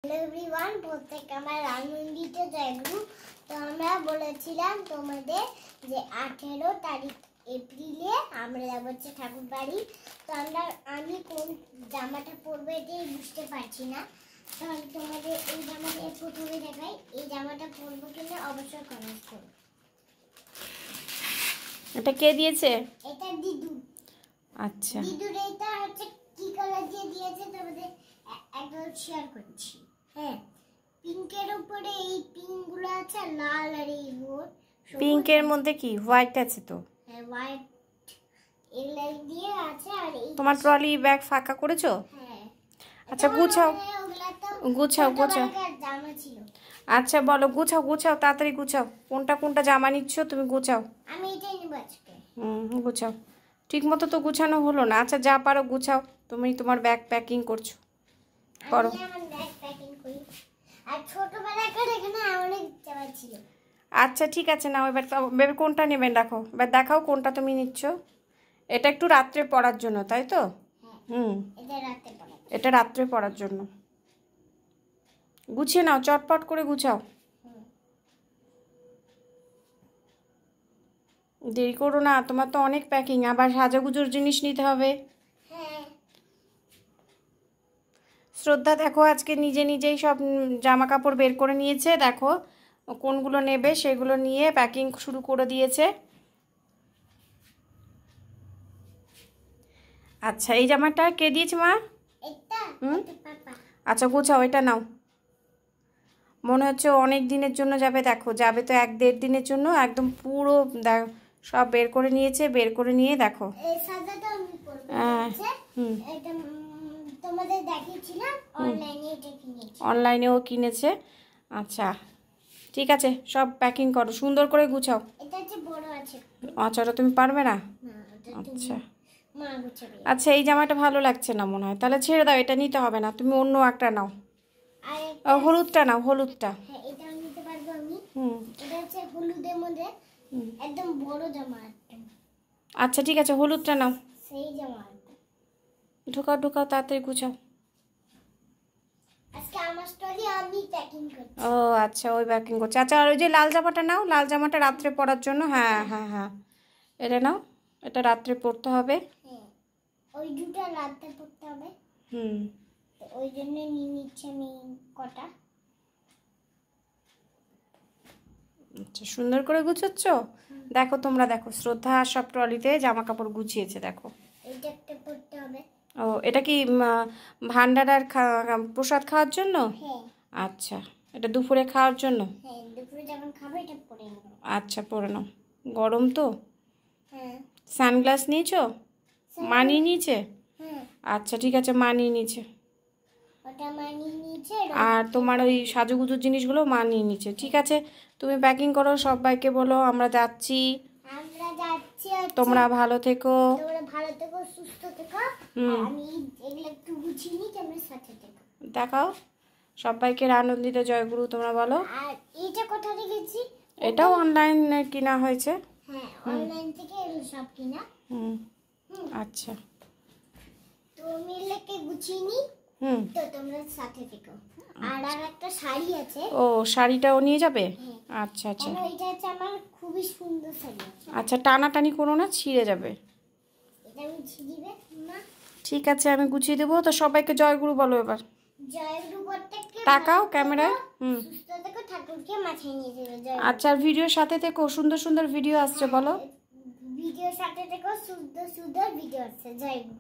Hello everyone, প্রত্যেককে আমার রানুন্দিতে জয়গুরু। তো আমরা বলেছিলাম তোমাদের যে 18 তারিখ এপ্রিলে আমরা যাবো হচ্ছে ঠাকুর বাড়ি। তো আমি কোন জামাটা পরবো এটাই বুঝতে পারছি না। তাহলে তোমাদের এই জামাটা প্রথমে দেখাই, এই জামাটা পরবো কিনা অবশ্যই কমেন্ট করো। এটা কে দিয়েছে? এটা দিদু। আচ্ছা, দিদুর এটা হচ্ছে কি কালার দিয়ে দিয়েছে তোমাদের একবার শেয়ার করছি। হ্যাঁ, পিঙ্কের উপরে এই পিঙ্ক গুলো আছে, লাল আর এই গোল। পিঙ্কের মধ্যে কি হোয়াইট আছে? তো হ্যাঁ, হোয়াইট এলাই দিয়ে আছে। আর এই তোমার ট্রলি ব্যাগ ফাঁকা করেছো? হ্যাঁ। আচ্ছা গুছাও গুছাও গুছাও। জামা ছিল। আচ্ছা বলো, গুছাও গুছাও, তাড়াতাড়ি গুছাও। কোনটা কোনটা জামা নিচ্ছ তুমি? গুছাও। আমি এটাই নিব আজকে। গুছাও। ঠিক মতো তো গুছানো হলো না। আচ্ছা যা পারো গুছাও। তুমি তোমার ব্যাগ প্যাকিং করছো, করো। আমি আমার ব্যাগ প্যাকিং করি। আর ছোটবেলায় করে এখানে অনেক জামা ছিল। আচ্ছা ঠিক আছে, নাও এবার কোনটা নেবেন রাখো। এবার দেখাও কোনটা তুমি নিচ্ছ। এটা একটু রাত্রে পরার জন্য, তাই তো? এটা রাত্রে পরার জন্য। গুছিয়ে নাও, চটপট করে গুছাও, দেরি করো না। তোমার তো অনেক প্যাকিং, আবার সাজাগুজোর জিনিস নিতে হবে। শ্রদ্ধা দেখো আজকে নিজে নিজেই সব জামা কাপড় বের করে নিয়েছে। দেখো কোনগুলো নেবে সেগুলো নিয়ে প্যাকিং শুরু করে দিয়েছে। আচ্ছা এই জামাটা কে দিয়েছে মা? আচ্ছা গুছাও, এটা নাও। মনে হচ্ছে অনেক দিনের জন্য যাবে। দেখো যাবে তো 1-1.5 দিনের জন্য। একদম পুরো সব বের করে নিয়েছে। বের করে নিয়ে দেখো। অনলাইনেও কিনেছে। আচ্ছা ঠিক আছে, সব প্যাকিং করো, সুন্দর করে গুছাও। আচ্ছা ওটা তুমি পারবে না? আচ্ছা আচ্ছা, এই জামাটা ভালো লাগছে না মনে হয়, তাহলে ছেড়ে দাও, এটা নিতে হবে না। তুমি অন্য একটা নাও, হলুদটা নাও, হলুদটা। আচ্ছা ঠিক আছে, হলুদটা নাও। ঢুকাও ঢুকাও, তাড়াতাড়ি গুছাও। ও আচ্ছা, ওই প্যাকিং করছে। আচ্ছা আর ওই যে লাল জামাটা নাও, লাল জামাটা রাত্রে পরার জন্য। হ্যাঁ হ্যাঁ হ্যাঁ, এটা নাও, এটা রাত্রে পরতে হবে। ওই দুটো রাতে পড়তে হবে। ওই জন্য নিয়ে নিচ্ছে আমি কটা। আচ্ছা সুন্দর করে গুছাচ্ছ। দেখো তোমরা দেখো, শ্রদ্ধা সব ট্রলিতে জামা কাপড় গুছিয়েছে। দেখো এইটা একটা পড়তে হবে। ও এটা কি ভান্ডারার প্রসাদ খাওয়ার জন্য? আচ্ছা, এটা দুপুরে খাওয়ার জন্য। দুপুরে যখন খাবো এটা পরে নেব। আচ্ছা পরে নাও, গরম তো। সানগ্লাস নিয়েছো? মানিয়ে নিয়েছে? আচ্ছা ঠিক আছে, মানিয়ে নিয়েছে। আর তোমার ওই সাজুগুজুর জিনিসগুলো মানিয়ে নিয়েছে। ঠিক আছে, তুমি প্যাকিং করো, সবাইকে বলো আমরা যাচ্ছি। তোমরা ভালো থেকো, সুস্থ থেকো। আমি এগুলো একটু গুছিয়ে নিই, তোমরা সাথে থেকো। দেখাও সবাইকে আনন্দিত জয়গুরু তোমরা বলো। আর এটা কোথা থেকে গেছি? এটাও অনলাইন কিনা হয়েছে। হ্যাঁ, অনলাইন থেকে সব কিনা। আচ্ছা তো আমি এগুলোকে গুছিয়ে নিই, তো তোমরা সাথে থেকো। আর একটা শাড়ি আছে। ও শাড়িটাও নিয়ে যাবে? আচ্ছা আচ্ছা, এটা হচ্ছে আমার খুবই সুন্দর শাড়ি। আচ্ছা টানাটানি করো না, ছিঁড়ে যাবে। এটা আমি ছিঁড়িবে না। ঠিক আছে আমি গুছিয়ে দেবো। তো সবাইকে জয়গুরু বলো এবার। জয়গুরু প্রত্যেককে তাকাও ক্যামেরায়। সুস্থ থেকো, ঠাকুরকে মাথায় নিয়ে যাবে। আচ্ছা ভিডিওর সাথে থেকো, সুন্দর সুন্দর ভিডিও আসছে বলো। ভিডিওর সাথে থেকো, সুন্দর সুন্দর ভিডিও আসছে। জয়গুরু।